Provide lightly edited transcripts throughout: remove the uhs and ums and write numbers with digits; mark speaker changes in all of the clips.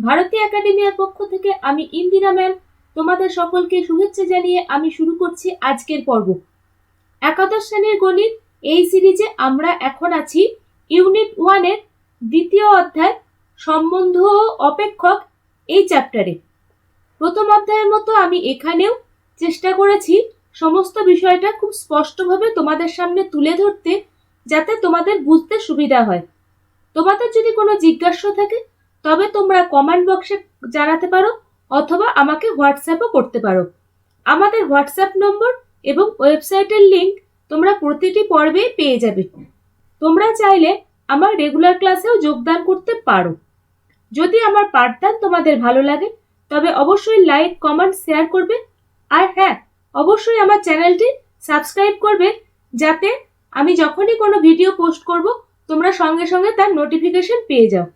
Speaker 1: ভারতী একাডেমিয়ার পক্ষ থেকে আমি ইন্দিরা ম্যাম তোমাদের সকলকে শুভেচ্ছা জানিয়ে আমি শুরু করছি আজকের পর্ব। একাদশ শ্রেণীর গণিত এই সিরিজে আমরা এখন আছি ইউনিট 1 এর দ্বিতীয় অধ্যায় সম্বন্ধ ও অপেক্ষক এই চ্যাপ্টারে। প্রথম অধ্যায়ের মতো আমি এখানেও চেষ্টা করেছি সমস্ত বিষয়টা খুব স্পষ্টভাবে তোমাদের সামনে তুলে ধরতে, যাতে তোমাদের বুঝতে সুবিধা হয়। তোমাদের যদি কোনো জিজ্ঞাসা থাকে তবে তোমরা কমেন্ট বক্সে জানাতে পারো অথবা আমাকে হোয়াটসঅ্যাপও করতে পারো। আমাদের হোয়াটসঅ্যাপ নম্বর এবং ওয়েবসাইটের লিংক তোমরা প্রতিটি পর্বেই পেয়ে যাবে। তোমরা চাইলে আমার রেগুলার ক্লাসেও যোগদান করতে পারো। যদি আমার পাঠদান তোমাদের ভালো লাগে তবে অবশ্যই লাইক, কমেন্ট, শেয়ার করবে। আর হ্যাঁ, অবশ্যই আমার চ্যানেলটি সাবস্ক্রাইব করবে, যাতে আমি যখনই কোনো ভিডিও পোস্ট করব তোমরা সঙ্গে সঙ্গে তার নোটিফিকেশন পেয়ে যাও।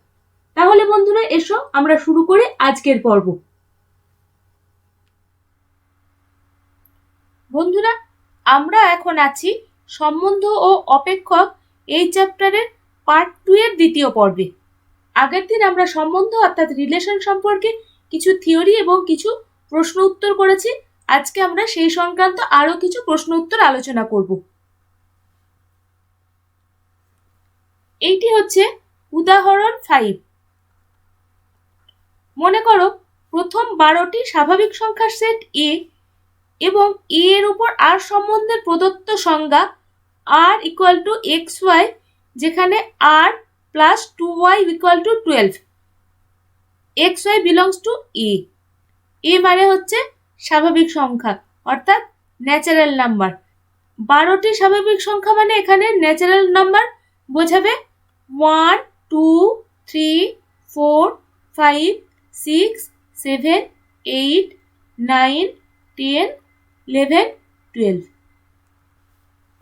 Speaker 1: তাহলে বন্ধুরা, এসো আমরা শুরু করে আজকের পর্ব। বন্ধুরা, আমরা এখন আছি সম্বন্ধ ও অপেক্ষক এই চ্যাপ্টারের পার্ট 2 এর দ্বিতীয় পর্বে। আগের দিন আমরা সম্বন্ধ অর্থাৎ রিলেশন সম্পর্কে কিছু থিওরি এবং কিছু প্রশ্ন উত্তর করেছি। আজকে আমরা সেই সংক্রান্ত আরো কিছু প্রশ্ন উত্তর আলোচনা করব। এইটি হচ্ছে উদাহরণ 5। মনে করো প্রথম 12টি স্বাভাবিক সংখ্যার সেট এ এবং এ এর উপর আর সম্বন্ধের প্রদত্ত সংজ্ঞা r equal to x y, যেখানে r plus 2y equal to 12, x y belongs to A. A মানে হচ্ছে স্বাভাবিক সংখ্যা অর্থাৎ ন্যাচারাল নাম্বার। 12টি স্বাভাবিক সংখ্যা মানে এখানে ন্যাচারাল নাম্বার বোঝাবে 1, 2, 3, 4, 5, 6, 7, 8, 9, 10, 11, 12।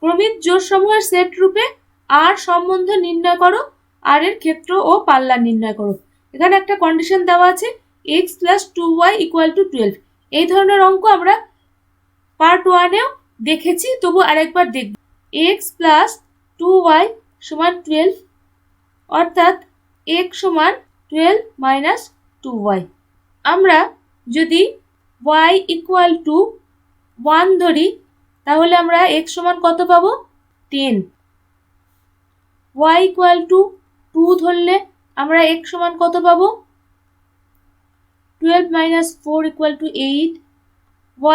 Speaker 1: ক্রমিক জোড় সমূহের সেট রূপে আর সম্বন্ধ নির্ণয় করো, আর এর ক্ষেত্র ও পাল্লা নির্ণয় করো। এখানে একটা কন্ডিশন দেওয়া আছে x plus 2y equal to 12। এই ধরনের অঙ্ক আমরা পার্ট 1 এও দেখেছি, তবু আরেকবার দেখব। x প্লাস 2y সমান 12, অর্থাৎ x সমান 12 মাইনাস 2y। আমরা যদি y ইকুয়াল টু 1 ধরি তাহলে আমরা x সমান কত পাবো? 10। y ইকুয়াল টু 2 ধরলে আমরা x সমান কত পাবো? 12 মাইনাস 4 ইকুয়াল টু 8।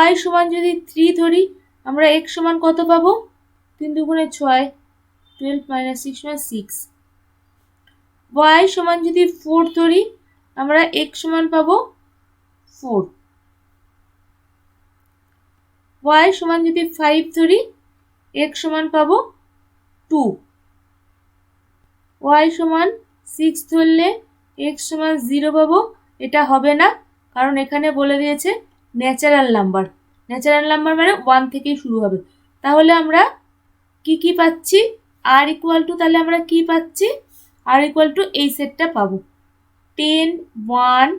Speaker 1: y সমান যদি 3 ধরি আমরা x সমান কত পাবো? 3 দুগুণে 6, 12 মাইনাস 6 সমান 6। y সমান যদি 4 ধরি আমরা x সমান পাবো 4। y সমান যদি 5 ধরি x সমান পাবো 2। y সমান 6 ধরলে x সমান 0 পাবো। এটা হবে না, কারণ এখানে বলে দিয়েছে ন্যাচারাল নাম্বার। ন্যাচারাল নাম্বার মানে 1 থেকেই শুরু হবে। তাহলে আমরা কি পাচ্ছি? r ইকুয়াল টু, তাহলে আমরা কি পাচ্ছি? r ইকুয়াল টু এই সেটটা পাবো 10, 1,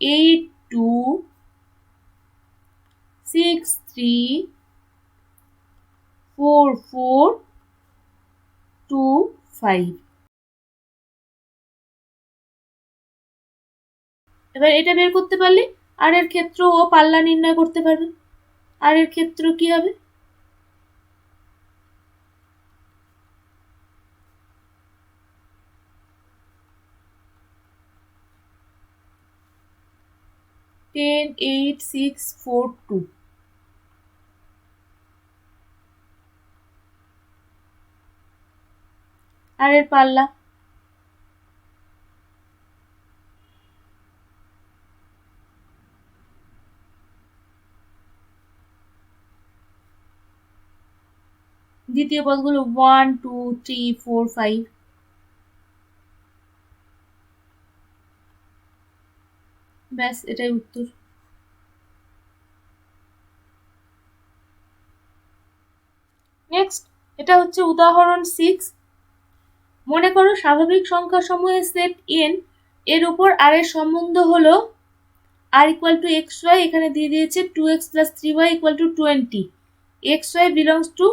Speaker 1: 8, 2, 6, 3, 4, 4, 2, 5। এবার এটা বের করতে পারলে আর এর ক্ষেত্র ও পাল্লা নির্ণয় করতে পারবে। আর এর ক্ষেত্র কি হবে? টেন, 8, 6, 4, 2। আর এর পাল্লা দ্বিতীয় পদগুলো 1, 2, 3, 4, 5। ব্যাস, এটাই উত্তর। নেক্সট, এটা হচ্ছে উদাহরণ 6। মনে করো স্বাভাবিক সংখ্যা সমূহের সেট n এর উপর আর এর সম্বন্ধ হলো r equal to x y. এখানে দিয়ে দিয়েছে 2x plus 3y equal to 20। X y belongs to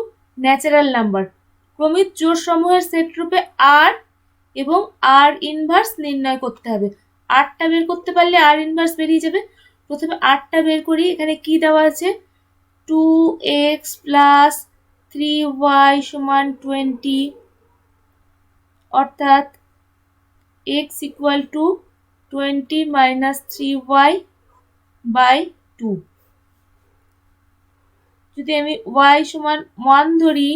Speaker 1: natural number. ক্রমিক জোড় সমূহের সেট রূপে আর এবং আর ইনভার্স নির্ণয় করতে হবে। আরটা বের করতে পারলে আর ইনভার্স বেরিয়ে যাবে। প্রথমে আরটা বের করি। এখানে কি দেওয়া আছে? 2x প্লাস 3y সমান 20, অর্থাৎ x equal to 20 minus 3y by 2। যদি আমি y সমান 1 ধরি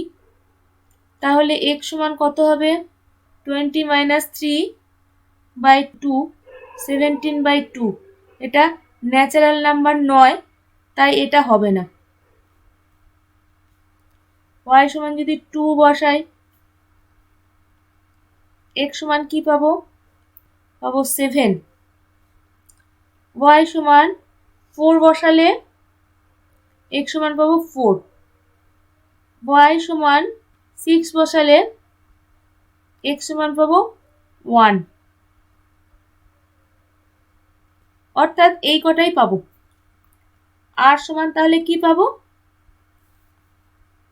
Speaker 1: তাহলে x সমান কত হবে? 20 মাইনাস 3 বাই 2, 17 বাই 2। এটা ন্যাচারাল নাম্বার নয়, তাই এটা হবে না। y সমান যদি 2 বসাই, x সমান কি পাবো? পাবো 7। y সমান 4 বসালে x সমান পাবো 4। y সমান 6 বসালে x সমান পাবো 1। অর্থাৎ এই কটাই পাবো। আর সমান তাহলে কি পাবো?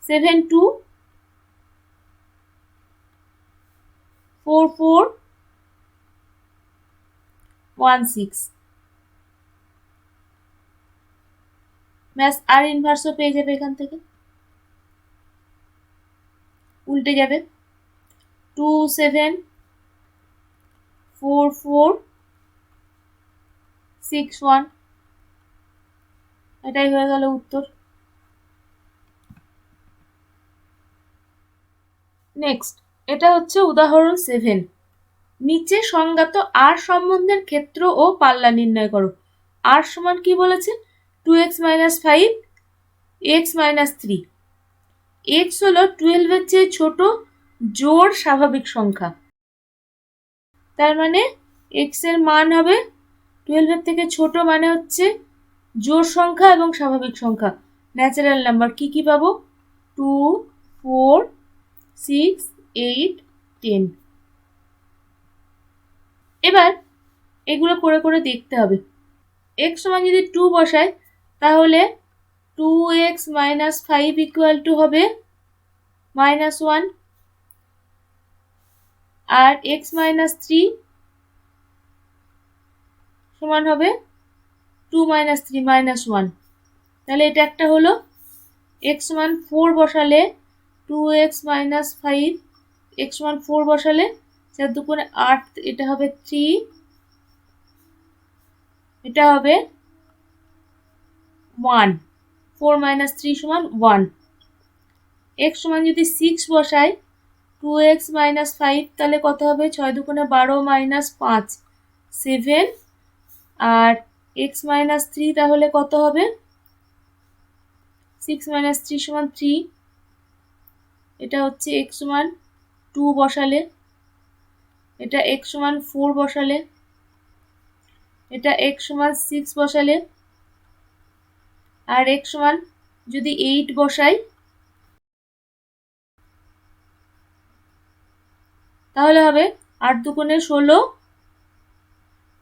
Speaker 1: 7 2 4 4 1 6। ম্যাথ আর ইনভার্সও পেয়ে যাবে এখান থেকে, উল্টে যাবে। 2 7 4 4 6 1। এটাই হয়ে গেল উত্তর। নেক্সট, এটা হচ্ছে উদাহরণ 7। নিচে সংজ্ঞাত আর সম্বন্ধের ক্ষেত্র ও পাল্লা নির্ণয় করো। আর সমান কি বলেছে? 2x minus 5 x minus 3। x হলো 12 এর চেয়ে ছোট জোড় স্বাভাবিক সংখ্যা, তার মানে x এর মান হবে 12 এর থেকে ছোট, মানে হচ্ছে জোড় সংখ্যা এবং স্বাভাবিক সংখ্যা। ন্যাচারাল নাম্বার কি কি পাবো? 2 4 6 8 10। এবার এগুলো করে করে দেখতে হবে। x সমান যদি 2 বসাই তাহলে 2x মাইনাস 5 ইকুয়াল টু হবে -1, আর x মাইনাস 3 সমান হবে 2 মাইনাস 3 -1। তাহলে এটা একটা হলো। x সমান 4 বসালে 2x মাইনাস 5, x সমান 4 বসালে 4 দুগুণে 8, এটা হবে 3, এটা হবে 1। 4 মাইনাস 3 সমান 1। x সমান যদি 6 বসাই 2x মাইনাস 5, তাহলে কত হবে? 6 দুগুণে 12 মাইনাস 5 7, আর x মাইনাস 3 তাহলে কত হবে? 6 মাইনাস 3 সমান 3। এটা হচ্ছে x সমান 2 বসালে, এটা x সমান 4 বসালে, এটা x সমান 6 বসালে, আর x সমান যদি 8 বসাই তাহলে হবে 8 দুগুণে 16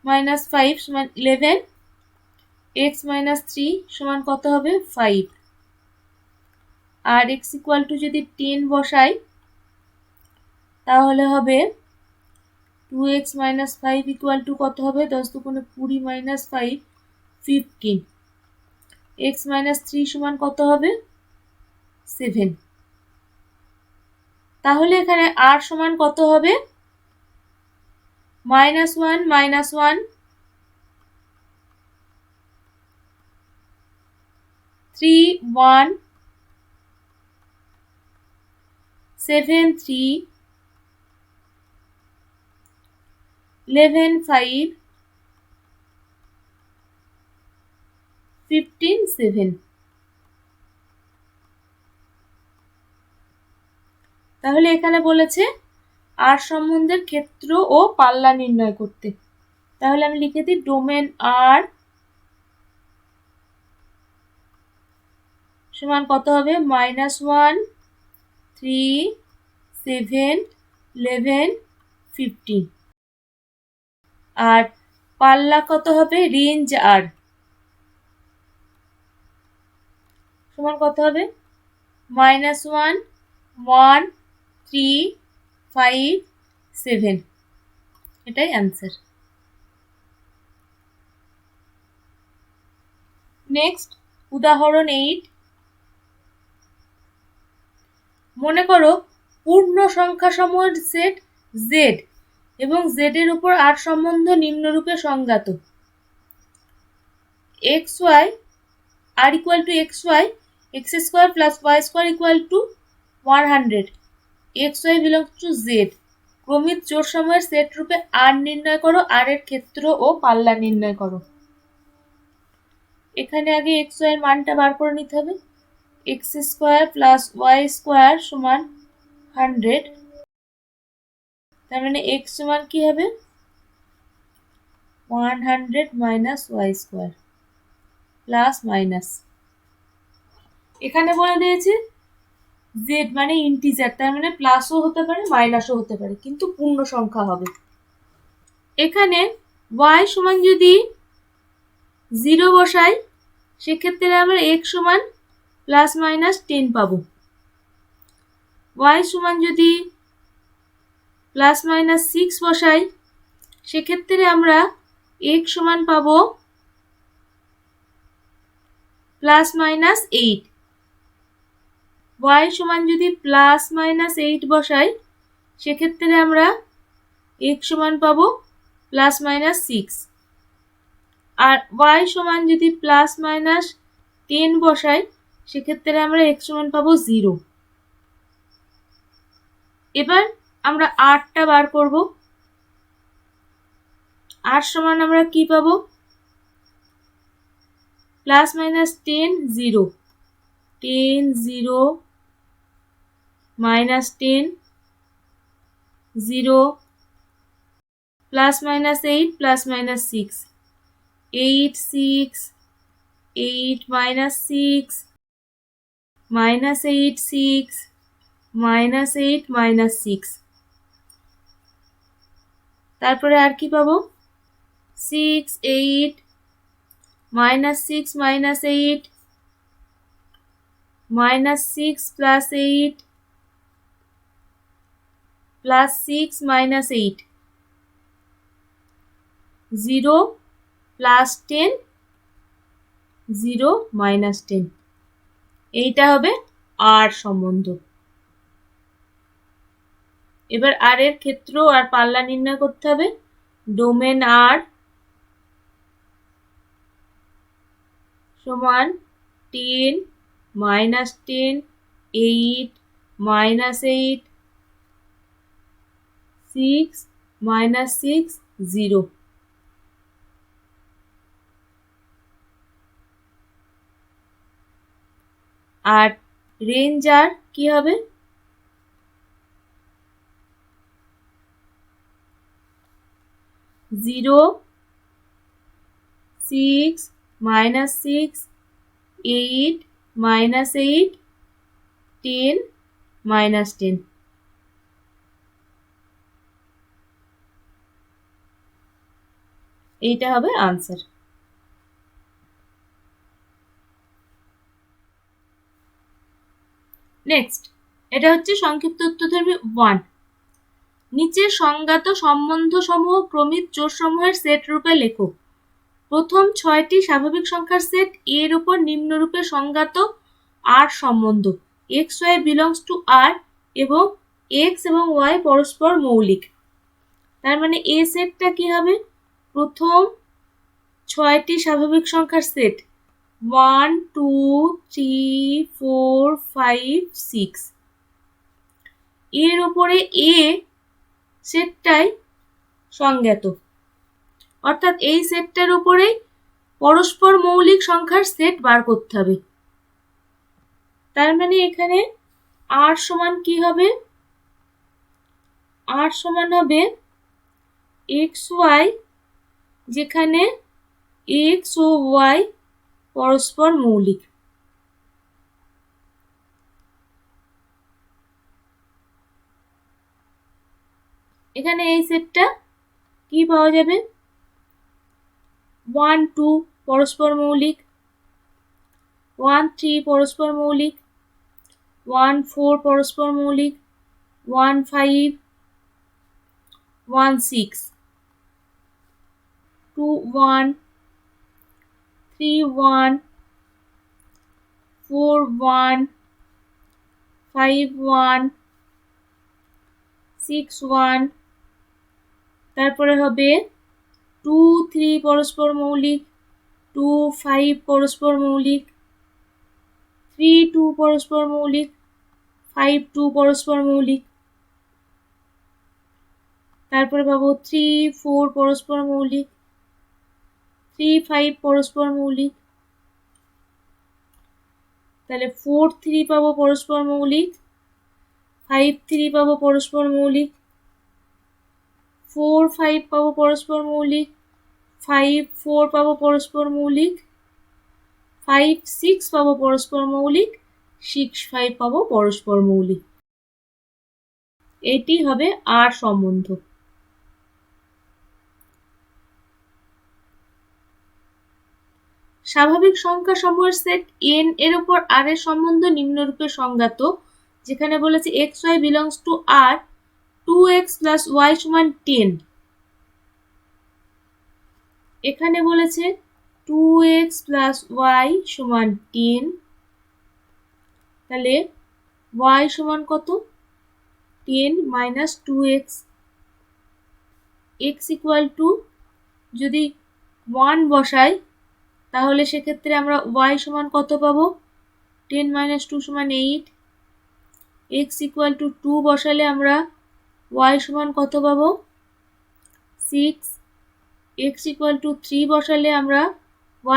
Speaker 1: মাইনাস 5 সমান 11। x মাইনাস 3 সমান কত হবে? 5। আর x ইকুয়াল টু যদি 10 বসাই তাহলে হবে 2x মাইনাস 5 ইকুয়াল টু কত হবে? 10 দুগুণে 20 মাইনাস 5 15। x মাইনাস 3 সমান কত হবে? 7। তাহলে এখানে r সমান কত হবে? -1 -1 3 1 7 3 11 5 15 7। তাহলে এখানে বলেছে আর সম্বন্ধের ক্ষেত্র ও পাল্লা নির্ণয় করতে। তাহলে আমি লিখে দিই ডোমেন আর সমান কত হবে? -1 3 7 11 15। আর পাল্লা কত হবে? রেঞ্জ আর সমান কত হবে? -1 1 3, 5, 7, এটাই অ্যান্সার। নেক্সট উদাহরণ 8। মনে করো পূর্ণ সংখ্যা সমূহের সেট z এবং z এর উপর r সম্বন্ধ নিম্নরূপে সংজ্ঞাত। xy r equal to xy x square plus y square equal to 100 xy belongs to z। ক্রমিক জোড় সমূহের সেট রূপে r নির্ণয় করো, r এর ক্ষেত্র ও পাল্লা নির্ণয় করো। এখানে আগে xy এর মানটা বার করে নিতে হবে। x square plus y square সমান 100, তার মানে x সমান কি হবে 100 minus y square plus minus, এখানে বলে দিয়েছে z মানে ইন্টিজার, তার মানে প্লাসও হতে পারে মাইনাসও হতে পারে, কিন্তু পূর্ণ সংখ্যা হবে। এখানে y সমান যদি 0 বসাই সেক্ষেত্রে আমরা x সমান প্লাস মাইনাস 10 পাবো। y সমান যদি প্লাস মাইনাস 6 বসাই সেক্ষেত্রে আমরা x সমান পাবো প্লাস মাইনাস 8। y সমান যদি প্লাস মাইনাস 8 বসাই সেক্ষেত্রে আমরা x সমান পাবো প্লাস মাইনাস 6, আর y সমান যদি প্লাস মাইনাস 10 বসাই সেক্ষেত্রে আমরা x সমান পাবো 0। এবার আমরা rটা বার করব। r সমান আমরা কি পাবো plus minus 10 0 10 0 minus 10 0 plus minus 8 plus minus 6 8 6 8 minus 6 minus 8 6 minus 8 minus 6, তারপরে আর কি পাবো 6 8 minus 6 minus 8 minus 6 plus 8 plus 6 minus 8 0 plus 10 0 minus 10, এইটা হবে r সম্বন্ধ। এবার r এর ক্ষেত্র আর পাল্লা নির্ণয় করতে হবে। ডোমেন r সমান 10 মাইনাস 10 8 মাইনাস 8 6 মাইনাস 6 0। আর রেঞ্জ আর কি হবে 0 6 মাইনাস 6 8 মাইনাস 8 10 মাইনাস 10, এইটা হবে আনসার। নেক্সট এটা হচ্ছে সংক্ষিপ্ত উত্তরধর্মী 1। নিচে সংজ্ঞাত সম্বন্ধ সমূহ ক্রমিক জোড় সমূহের সেট রূপে লেখো। প্রথম 6টি স্বাভাবিক সংখ্যার সেট এর উপর নিম্নরূপে সংজ্ঞাত r সম্বন্ধ x y belongs to r এবং x এবং y পরস্পর মৌলিক। তার মানে a সেটটা কি হবে প্রথম 6টি স্বাভাবিক সংখ্যার সেট 1 2 3 4 5 6, এর উপরে a সেটটাই সংজ্ঞাত, অর্থাৎ এই সেটটার উপরেই পরস্পর মৌলিক সংখ্যার সেট বার করতে হবে। তার মানে এখানে r সমান কি হবে r সমান হবে xy, যেখানে x ও y পরস্পর মৌলিক। এখানে এই সেটটা কি পাওয়া যাবে 1 2 পরস্পর মৌলিক, 1 3 পরস্পর মৌলিক, 1 4 পরস্পর মৌলিক, 1 5 1 6 2 1 3 1 4 1 5 1 6 1 তারপরে হবে 2 3 পরস্পর মৌলিক, 2 5 পরস্পর মৌলিক, 3 2 পরস্পর মৌলিক, 5 2 পরস্পর মৌলিক, তারপরে পাবো 3 4 পরস্পর মৌলিক, 3 5 পরস্পর মৌলিক, তাহলে 4 3 পাবো পরস্পর মৌলিক, 5 3 পাবো পরস্পর মৌলিক, 4 5 পাবো পরস্পর মৌলিক, 5 4 পাবো পরস্পর মৌলিক, 5 6 পাবো পরস্পর মৌলিক, 6 5 পাবো পরস্পর মৌলিক। এটি হবে আর সম্বন্ধ। স্বাভাবিক সংখ্যা সমূহের সেট n এর উপর r এর সম্বন্ধ নিম্নরূপে সংজ্ঞাত, যেখানে বলেছে xy belongs to r, 2x plus y সমান 10। এখানে বলেছে 2x plus y সমান 10, তাহলে y সমান কত? 10 minus 2x, x equal to যদি 1 বসাই তাহলে সেক্ষেত্রে আমরা y সমান কত পাবো? 10 minus 2 সমান 8, x equal to 2 বসালে আমরা y সমান কত পাবো? 6, x equal to 3 বসালে আমরা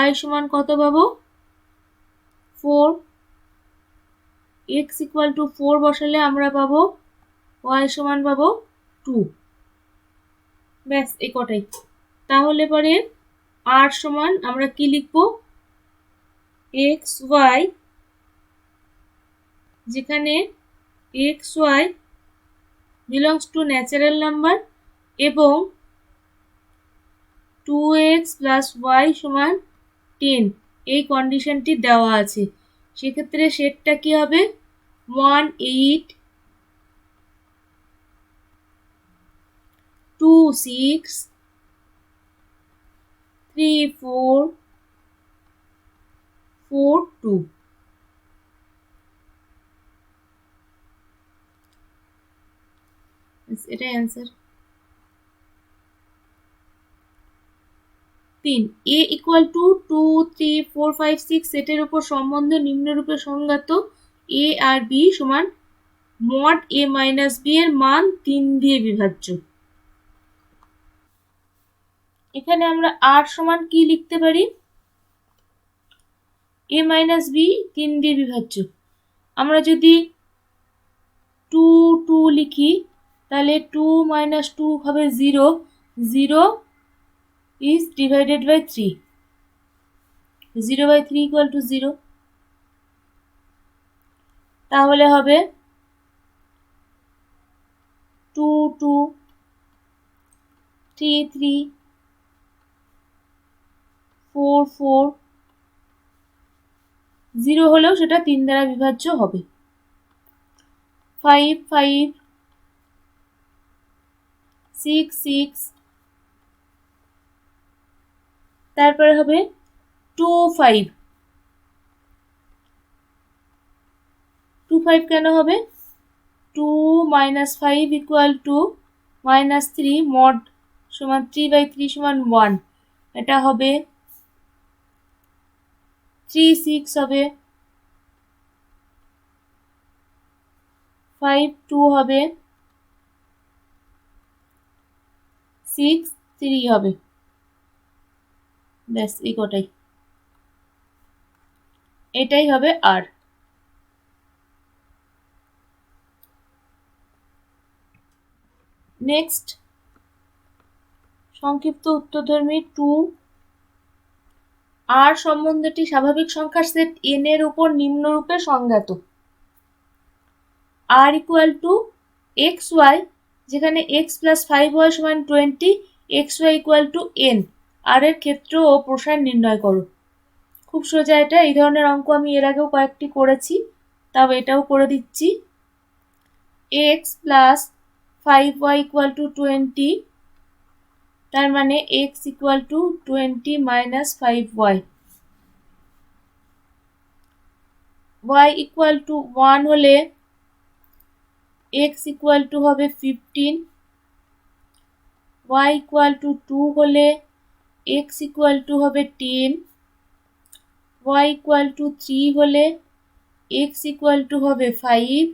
Speaker 1: y সমান কত পাবো? 4, x equal to 4 বসালে আমরা পাবো y সমান পাবো 2। ব্যাস এই কটাই। তাহলে পরে r সমান আমরা কি লিখবো? x y, যেখানে x y belongs to natural number এবং 2x plus y সমান 10 এই কন্ডিশনটি দেওয়া আছে। সেক্ষেত্রে সেটটা কি হবে? 1 8 2 6 3 4 4 2। এটাই অ্যান্সার। 3 a equal to 2 3 4 5 6 সেটের উপর সম্বন্ধ নিম্নরূপে সংজ্ঞাত, a আর b সমান mod a minus b এর মান 3 দিয়ে বিভাজ্য। এখানে আমরা r সমান কি লিখতে পারি? a minus b 3 দিয়ে বিভাজ্য। আমরা যদি 2 2 লিখি তাহলে 2 minus 2 হবে 0, 0 is divided by 3, 0 by 3 equal to 0। তাহলে হবে 2 2 3 3 4 4, 0 হলেও সেটা 3 দ্বারা বিভাজ্য হবে। 5 5 6 6, তারপরে হবে 2 5, 2 5 কেন হবে? 2 minus 5 equal to minus 3 mod সমান 3 by 3 সমান 1, এটা হবে 3 6 হবে, 5 2 হবে, 6 3 হবে। ব্যাস এই কটাই। এটাই হবে আর। নেক্সট সংক্ষিপ্ত উত্তরধর্মী 2, আর সম্বন্ধটি স্বাভাবিক সংখ্যার সেট n এর উপর নিম্নরূপে সংজ্ঞাত। r equal to xy, যেখানে x plus 5y সমান 20, xy equal to n, r এর ক্ষেত্র ও প্রসার নির্ণয় করো। খুব সোজা এটা। এই ধরনের অঙ্ক আমি এর আগেও কয়েকটি করেছি, তাও এটাও করে দিচ্ছি। x plus 5y equal to 20, তার মানে x equal to 20 minus 5y, y equal two 1 হলে x ইকুয়াল টু হবে 15, y ইকুয়াল টু 2 হলে x ইকুয়াল টু হবে 10, y ইকুয়াল টু 3 হলে x ইকুয়াল টু হবে 5,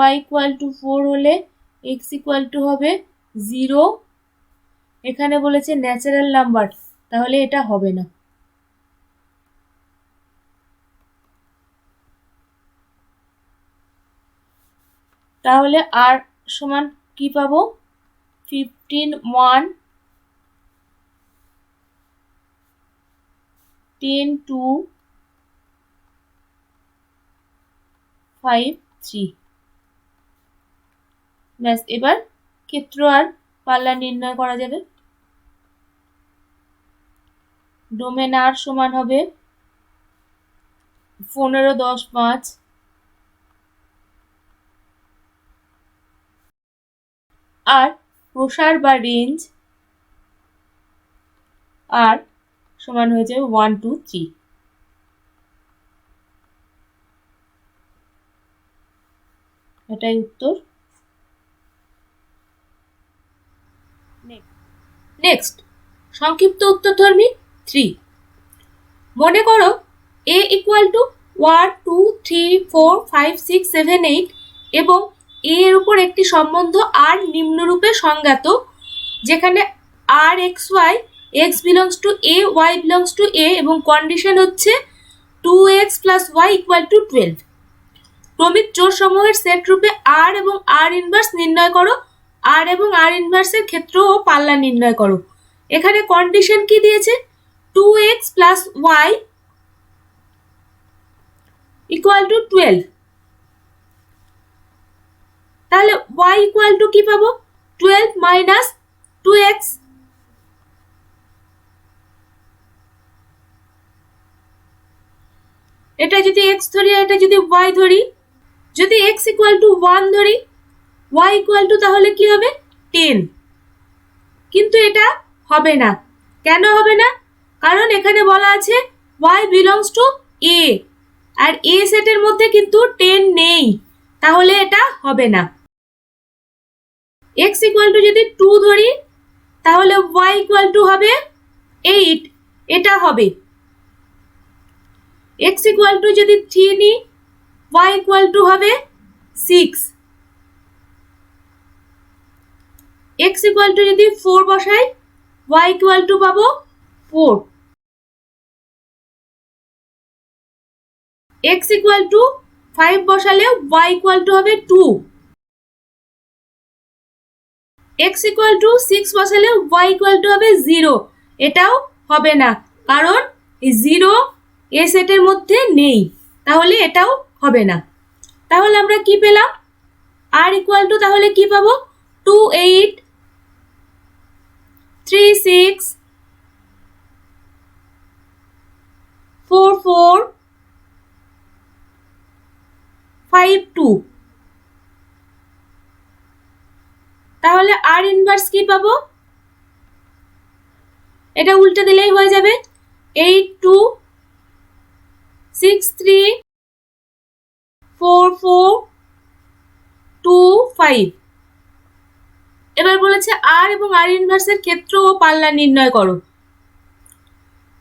Speaker 1: y ইকুয়াল টু 4 হলে x equal two হবে 0। এখানে বলেছে ন্যাচারাল নাম্বার, তাহলে এটা হবে না। তাহলে আর সমান কি পাবো? 15, 1, 10, 2, 5, 3। ব্যাস, এবার ক্ষেত্র আর পাল্লা নির্ণয় করা যাবে। ডোমেন আর সমান হবে 15, 10, 5, আর প্রসার বা রেঞ্জ আর সমান হয়ে যাবে 1, 2, 3। এটাই উত্তর। নেক্সট, সংক্ষিপ্ত উত্তরধর্মী 3। মনে করো a ইকুয়াল টু 1, 2, 3, 4, 5, 6, 7, 8 এবং a এর উপর একটি সম্বন্ধ r নিম্নরূপে সংজ্ঞাত, যেখানে r x y, x belongs to a, y belongs to a এবং কন্ডিশন হচ্ছে 2x plus y equal to 12। ক্রমিক জোড় সমূহের সেট রূপে r এবং r ইনভার্স নির্ণয় করো, r এবং r ইনভার্সের ক্ষেত্র ও পাল্লা নির্ণয় করো। এখানে কন্ডিশন কি দিয়েছে? 2x plus y equal to 12। তাহলে y equal to কি পাবো? 12 minus 2x। এটা যদি x ধরি আর এটা যদি y ধরি, যদি x equal to 1 ধরি, y equal to তাহলে কি হবে? 10। কিন্তু এটা হবে না। কেন হবে না? কারণ এখানে বলা আছে y belongs to a, R a সেটের মধ্যে কিন্তু 10 নেই, তাহলে এটা হবে না। x equal to যদি 2 ধরি, তাহলে y equal to হবে 8, এটা হবে। x equal to যদি 3 নিই, y equal to হবে 6। x equal to যদি 4 বসাই, y equal to পাবো 4। x equal to 5 বসালে y equal to হবে 2। x equal to 6 বসালে y equal to হবে 0। এটাও হবে না, কারণ এই 0 এ সেটের মধ্যে নেই, তাহলে এটাও হবে না। তাহলে আমরা কি পেলাম? r equal to তাহলে কি পাবো? 2, 8, 3, 6, 4, 4, 5, 2। তাহলে r ইনভার্স কি পাবো? এটা উল্টে দিলেই হয়ে যাবে 8, 2, 6, 3, 4, 4, 2, 5। এবার বলেছে r এবং r ইনভার্সের ক্ষেত্র ও পাল্লা নির্ণয় করো।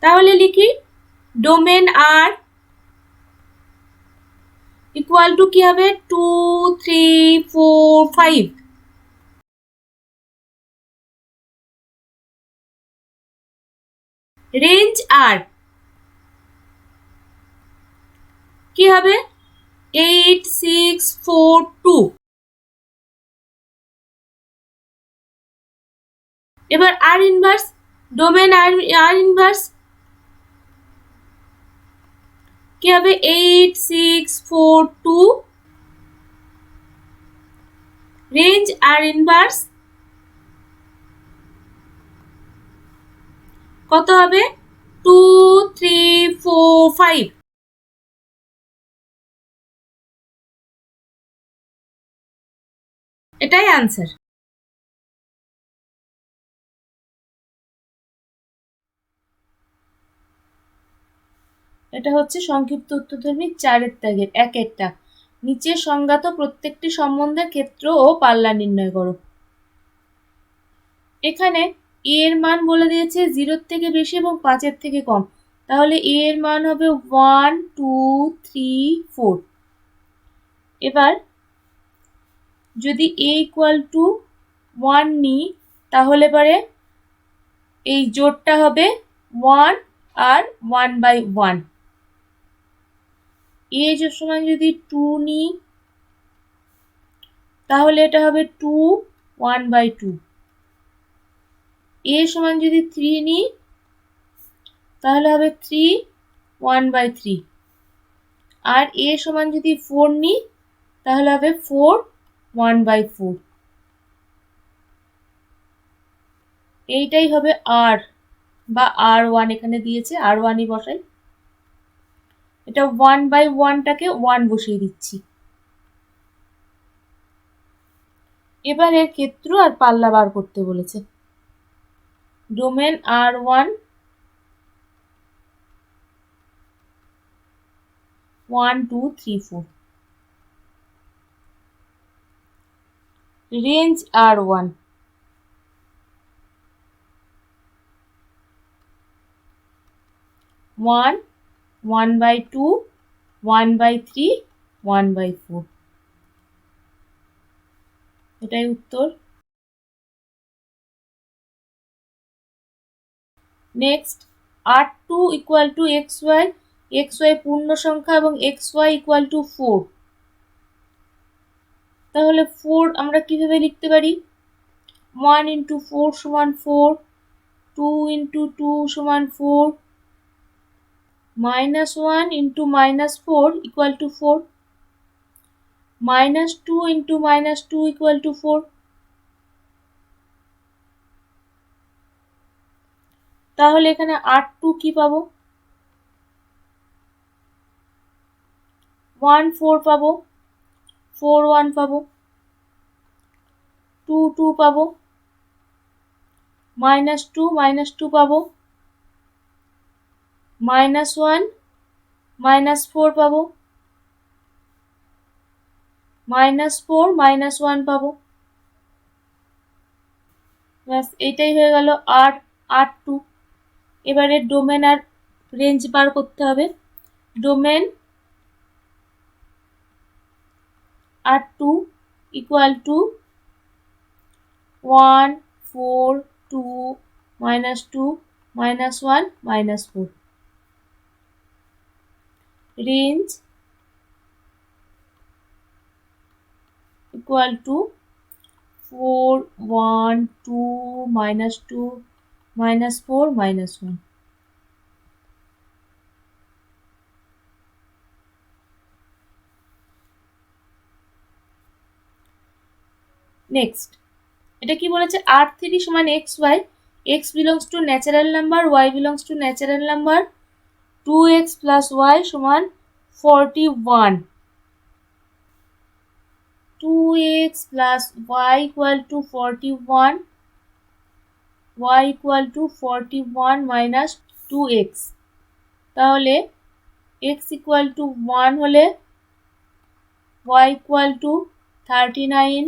Speaker 1: তাহলে লিখি ডোমেন r ইকুয়াল টু কি হবে? 2, 3, 4, 5। রেঞ্জ r কি হবে? 8, 6, 4, 2। এবার r inverse, domain r inverse কি হবে? 8, 6, 4, 2। রেঞ্জ r ইনভার্স কত হবে? 2, 3, 4, 5। এটাই আনসার। এটা হচ্ছে সংক্ষিপ্ত উত্তরধর্মী 4-এর দাগের 1-এরটা। নিচের সংজ্ঞাত প্রত্যেকটি সম্বন্ধের ক্ষেত্র ও পাল্লা নির্ণয় করো। এখানে এ এর মান বলে দিয়েছে 0-এর থেকে বেশি এবং 5-এর থেকে কম। তাহলে এ এর মান হবে 1, 2, 3, 4। এবার যদি a ইকুয়াল টু 1 নিই তাহলে পরে এই জোড়টা হবে 1 আর 1/1। a সমান যদি 2 নিই তাহলে এটা হবে 2 1/2। a সমান যদি 3 নিই তাহলে হবে 3 1/3। আর a সমান যদি 4 নিই তাহলে হবে 4 1/4। এইটাই হবে r বা r1, এখানে দিয়েছে r1ই বসাই। এটা 1/1টাকে 1 বসিয়ে দিচ্ছি। এবার এর ক্ষেত্র আর পাল্লা বার করতে বলেছে। Domain r1 1 2 3 4, range r1 1 1/2 1/3 1/4। এটাই উত্তর। Next r2 equal to xy, xy পূর্ণ সংখ্যা এবং xy ইকুয়াল টু 4। তাহলে 4 আমরা কিভাবে লিখতে পারি? 1 ইন্টু 4 সমান 4, 2 ইন্টু 2 সমান 4, -1 into -4 equal to 4, -2 into -2 equal to 4। তাহলে এখানে r2 কি পাবো? 1 4 পাবো, 4 1 পাবো, 2 2 পাবো, -2 -2 পাবো, -1 -4 পাবো, -4 -1 পাবো। ব্যাস এটাই হয়ে গেল r2। এবারে ডোমেন আর রেঞ্জ বার করতে হবে। Domain r2 equal to 1 4 2 -2 -1 -4। Range equal to 4 1 2 -2 -4 -1। Next এটা কি বলেছে? r3 সমান xy, x belongs to natural number, y belongs to natural number, 2x plus y সমান 41, 2x plus y equal to 41, y equal to 41 minus 2x। তাহলে x equal to 1 হলে y equal to 39,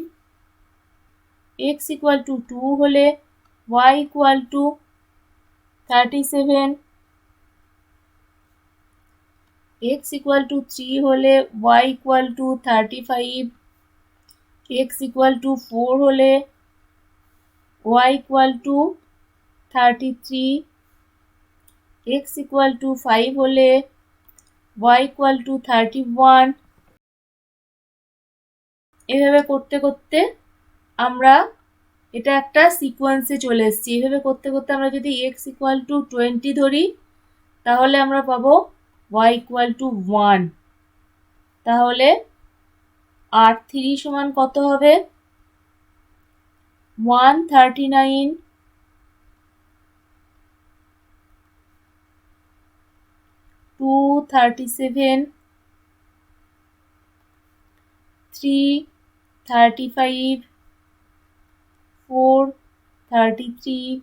Speaker 1: x equal to 2 হলে y equal to 37, x equal to 3 হলে y equal to 35, x equal to 4 হলে y equal to 33, x equal to 5 হলে y equal to 31। এভাবে করতে করতে আমরা এটা একটা সিকোয়েন্সে চলে এসেছি। এভাবে করতে করতে আমরা যদি x equal to 20 ধরি তাহলে আমরা পাবো y equal to 1। তাহলে r3 সমান কত হবে? 139, 237, 335, 4, 33,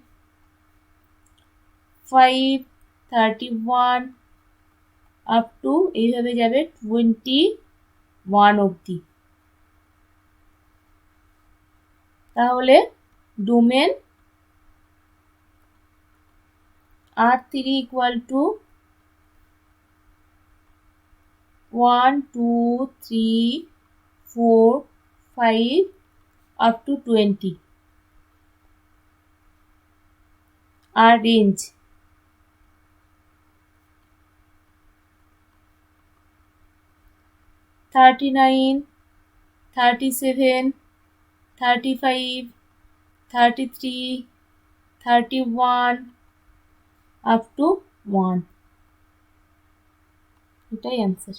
Speaker 1: 5, 31 আপ টু এইভাবে যাবে 21 অবধি। তাহলে domain R3 equal to 1, 2, 3, 4, 5 up to 20 are range. $39, $37, $35, $33, $31 up to 1. এটাই answer.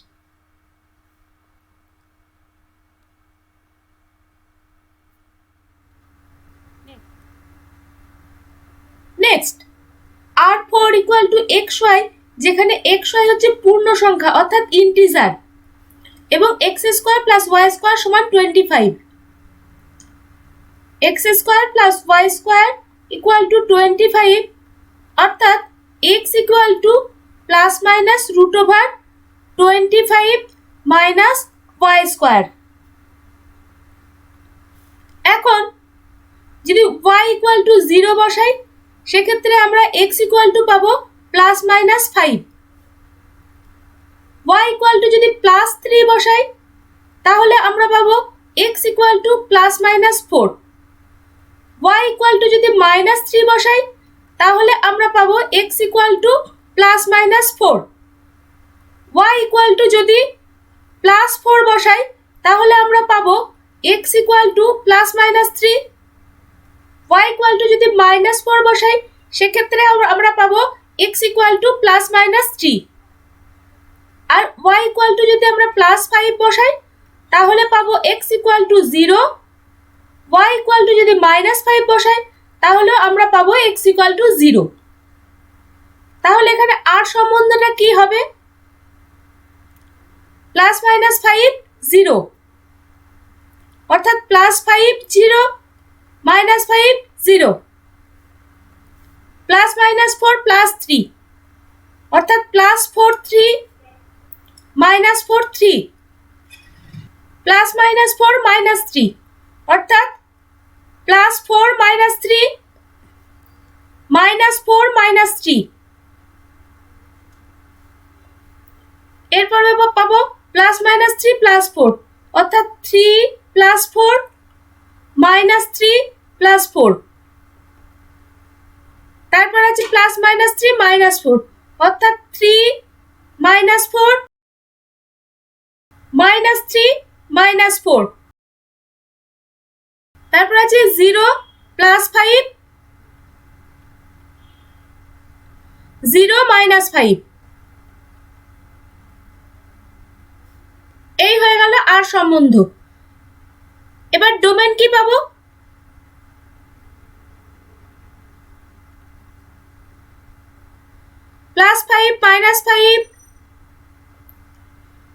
Speaker 1: Next R4 equal to XY, যেখানে XY হচ্ছে পূর্ণ সংখ্যা অর্থাৎ ইন্টিজার এবং x square plus y square সমান 25। x square plus y square equal to 25 অর্থাৎ x equal to plus minus root over 25 minus y square. এখন যদি y ইকুয়াল টু 0 বসাই সেক্ষেত্রে আমরা x ইকুয়াল টু পাবো plus minus 5। y equal to যদি plus 3 বসাই তাহলে আমরা পাবো x equal to plus minus 4। y equal to যদি মাইনাস 3 বসাই তাহলে আমরা পাবো x equal to plus minus 4। y equal to যদি প্লাস 4 বসাই তাহলে আমরা পাবো x equal to plus minus 3। y equal to যদি মাইনাস 4 বসাই সেক্ষেত্রে আমরা পাবো x equal to plus minus 3। আর y ইকুয়াল টু যদি আমরা প্লাস 5 বসাই তাহলে পাবো x equal to 0। y equal to যদি মাইনাস 5 বসাই তাহলে আমরা পাবো x ইকুয়াল টু 0। তাহলে এখানে আর সম্বন্ধটা কি হবে? প্লাস মাইনাস 5 0 অর্থাৎ plus 5 0 minus 5 0 plus minus 4 plus 3 অর্থাৎ plus 4 3 minus 4 3 plus minus 4 minus 3 অর্থাৎ প্লাস 4 মাইনাস 3 মাইনাস 4 মাইনাস 3। এরপর পাবো প্লাস মাইনাস 3 প্লাস 4 অর্থাৎ 3 প্লাস 4 মাইনাস 3 প্লাস 4। তারপর আছে প্লাস মাইনাস 3 মাইনাস 4 অর্থাৎ 3 মাইনাস 4 মাইনাস 3 মাইনাস 4। তারপর আছে 0 প্লাস 5 0 মাইনাস 5। এই হয়ে গেল আর সম্বন্ধ। এবার ডোমেন কি পাবো? Plus 5 minus 5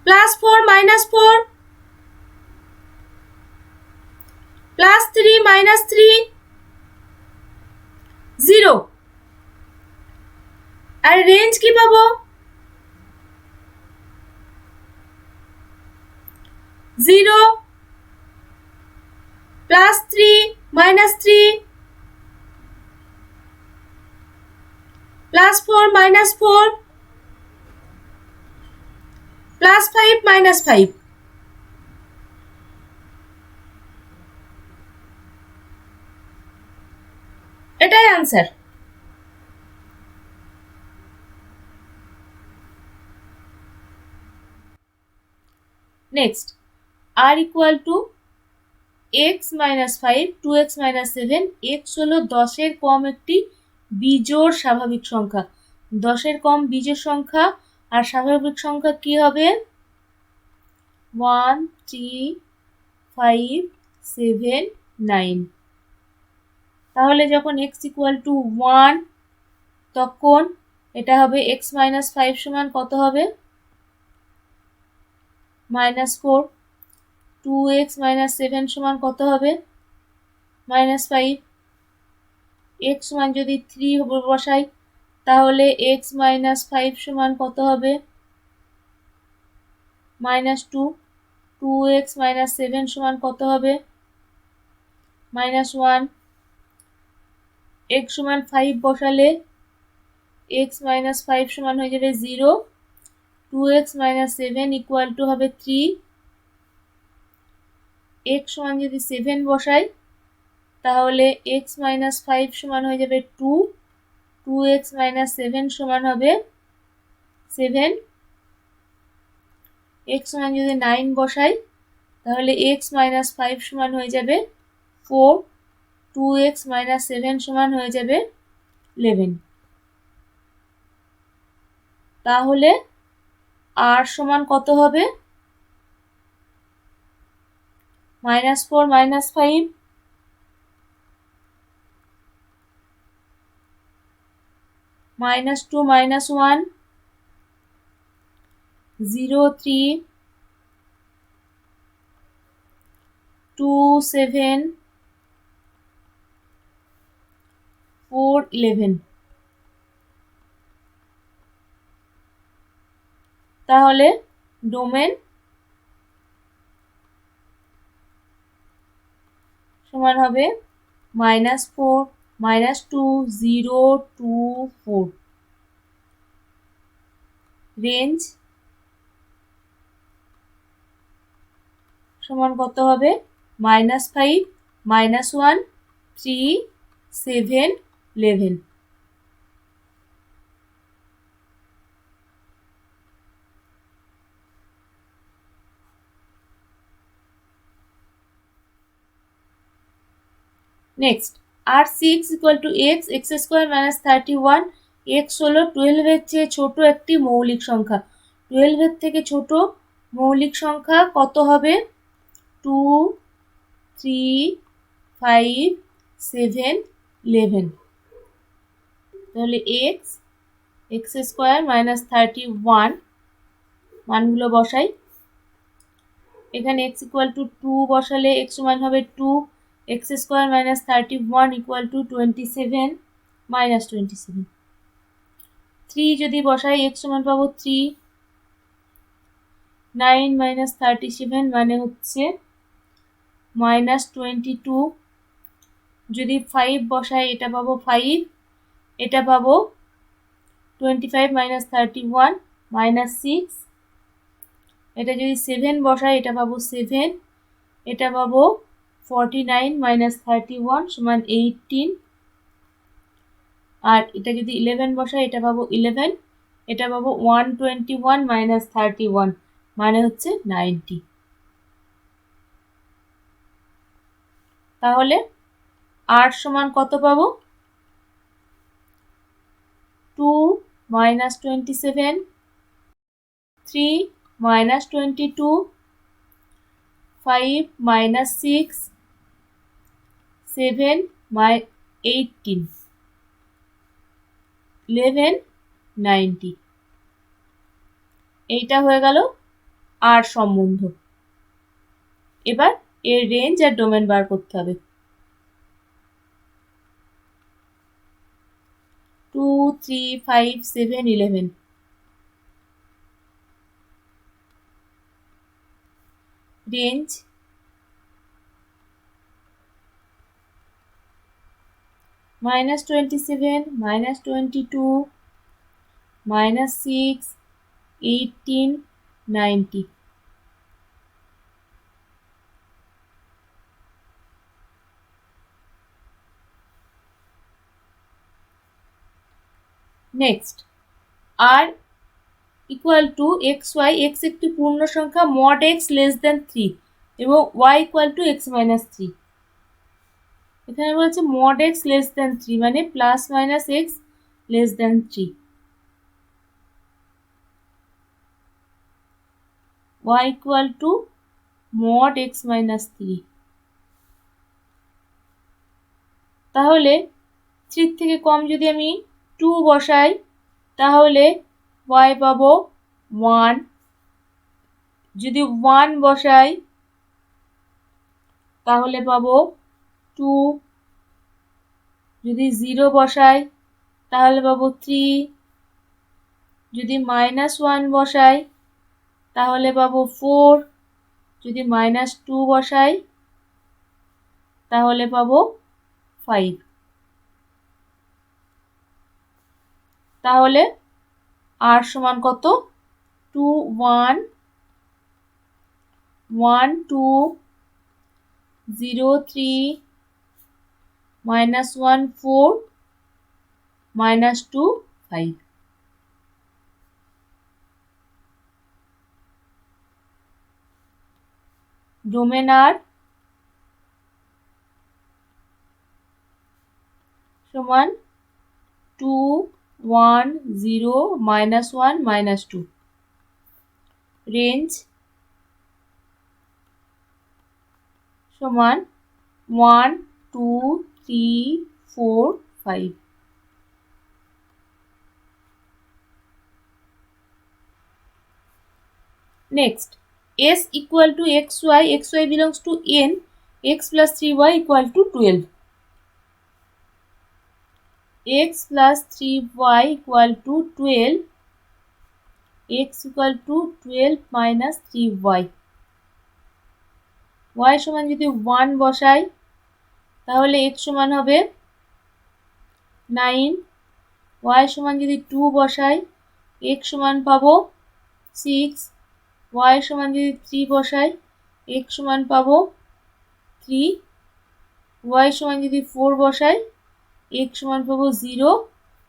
Speaker 1: plus 4 minus 4 plus 3 minus 3 0। আর রেঞ্জ কি পাবো? 0 plus 3 minus 3 plus 4 minus 4 plus 5 minus 5। এটাই answer. Next r equal two x minus 5 2x minus 7। x হলো 10-এর কম একটি বিজোড় স্বাভাবিক সংখ্যা। 10-এর কম বিজোড় সংখ্যা আর স্বাভাবিক সংখ্যা কি হবে? 1 3 5 7 9। তাহলে যখন x ইকুয়াল টু 1 তখন এটা হবে x মাইনাস 5 সমান কত হবে? -4। 2x মাইনাস 7 সমান কত হবে? -5, x সমান যদি 3 বসাই তাহলে x - 5 সমান কত হবে? -2, 2x - 7 সমান কত হবে? -1, x সমান 5 বসালে x - 5 সমান হয়ে যাবে 0, 2x - 7 ইকুয়াল টু হবে 3, x সমান যদি 7 বসাই তাহলে x - 5 সমান হয়ে যাবে 2, 2x - 7 সমান হবে 7, x সমান যদি 9 বসাই তাহলে x - 5 সমান হয়ে যাবে 4, 2x - 7 সমান হয়ে যাবে 11। তাহলে r সমান কত হবে? -4 - 5, -2 - 1, 0 3, 2 7, 4 11। তাহলে ডোমেন সমান হবে -4 -2 0 2 4, রেঞ্জ সমান কত হবে? -5 -1 3 7 11। Next r6 equal to x square minus 31, x হলো 12 এর চেয়ে ছোট একটি মৌলিক সংখ্যা। 12 এর থেকে ছোট মৌলিক সংখ্যা কত হবে? 2 3 5 7 11। তাহলে x স্কোয়ার মাইনাস 31 মানগুলো বসাই। এখানে x ইকুয়াল টু 2 বসালে x সমান হবে 2, x square minus 31 equal to 27 minus 27। 3 যদি বসাই x সমান পাবো 3, 9 মাইনাস 37 মানে হচ্ছে -22। যদি 5 বসাই এটা পাবো 5, এটা পাবো 25 মাইনাস 31 -6। এটা যদি 7 বসাই এটা পাবো 7, এটা পাবো 49 মাইনাস 31 সমান 18। আর এটা যদি 11 বসাই এটা পাবো 11, এটা পাবো 121 মাইনাস 31 মানে হচ্ছে 90। তাহলে r সমান কত পাবো? 2 মাইনাস 27, 3 মাইনাস 22, 5 মাইনাস 6, 7 18, 11 90। এইটা হয়ে গেল r সম্বন্ধ। এবার এর রেঞ্জ আর ডোমেন বার করতে হবে। 2 3 5 7 11। Range -27 -22 -6 18 90। Next r equal two xy, x একটি পূর্ণ সংখ্যা mod x লেস দেন 3 এবং y equal two x minus 3। এখানে বলছে mod x লেস দেন 3 মানে plus minus x less than 3, y equal two mod x minus 3। তাহলে 3 থেকে কম যদি আমি 2 বসাই তাহলে y পাবো 1, যদি 1 বসাই তাহলে পাবো 2, যদি 0 বসাই তাহলে পাবো 3, যদি -1 বসাই তাহলে পাবো 4, যদি -2 বসাই তাহলে পাবো 5। তাহলে r সমান কত? 2 1 1 2 0 3 -1 4 -2 5। ডোমেন r সমান 2 1 0 -1 -2। রেঞ্জ সমান 1 2 3 4 5। Next, s equal to xy, xy belongs to n, x plus 3y equal to 12। x plus 3y equal to 12, x equal to 12 minus 3y। y সমান যদি 1 বসাই তাহলে x সমান হবে 9, y সমান যদি 2 বসাই x সমান পাবো 6, y সমান যদি 3 বসাই x সমান পাবো 3, y সমান যদি 4 বসাই x সমান পাবো 0।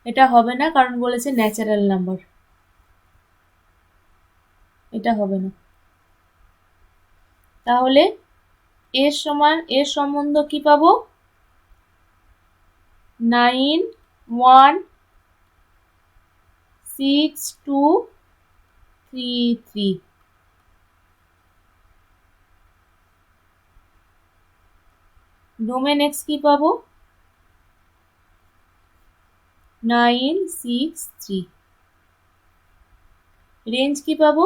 Speaker 1: এটা হবে না কারণ বলেছে ন্যাচারাল নাম্বার, এটা হবে না। তাহলে এর সমান এর সম্বন্ধ কি পাবো? 9 1 6 2 3 3। ডোমেন x কি পাবো? 9 6 3। রেঞ্জ কি পাবো?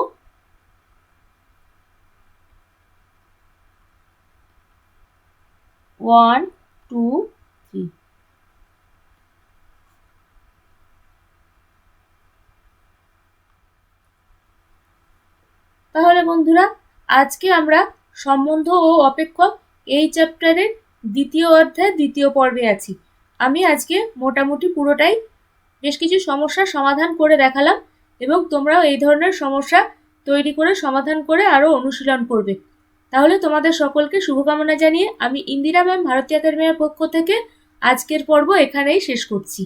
Speaker 1: 1 2 3। তাহলে বন্ধুরা আজকে আমরা সম্বন্ধ ও অপেক্ষক এই চ্যাপ্টারের দ্বিতীয় অধ্যায় দ্বিতীয় পর্বে আছি। আমি আজকে মোটামুটি পুরোটাই বেশ কিছু সমস্যার সমাধান করে দেখালাম এবং তোমরাও এই ধরনের সমস্যা তৈরি করে সমাধান করে আরও অনুশীলন করবে। তাহলে তোমাদের সকলকে শুভকামনা জানিয়ে আমি ইন্দিরা ম্যাম ভারতী একাডেমির পক্ষ থেকে আজকের পর্ব এখানেই শেষ করছি।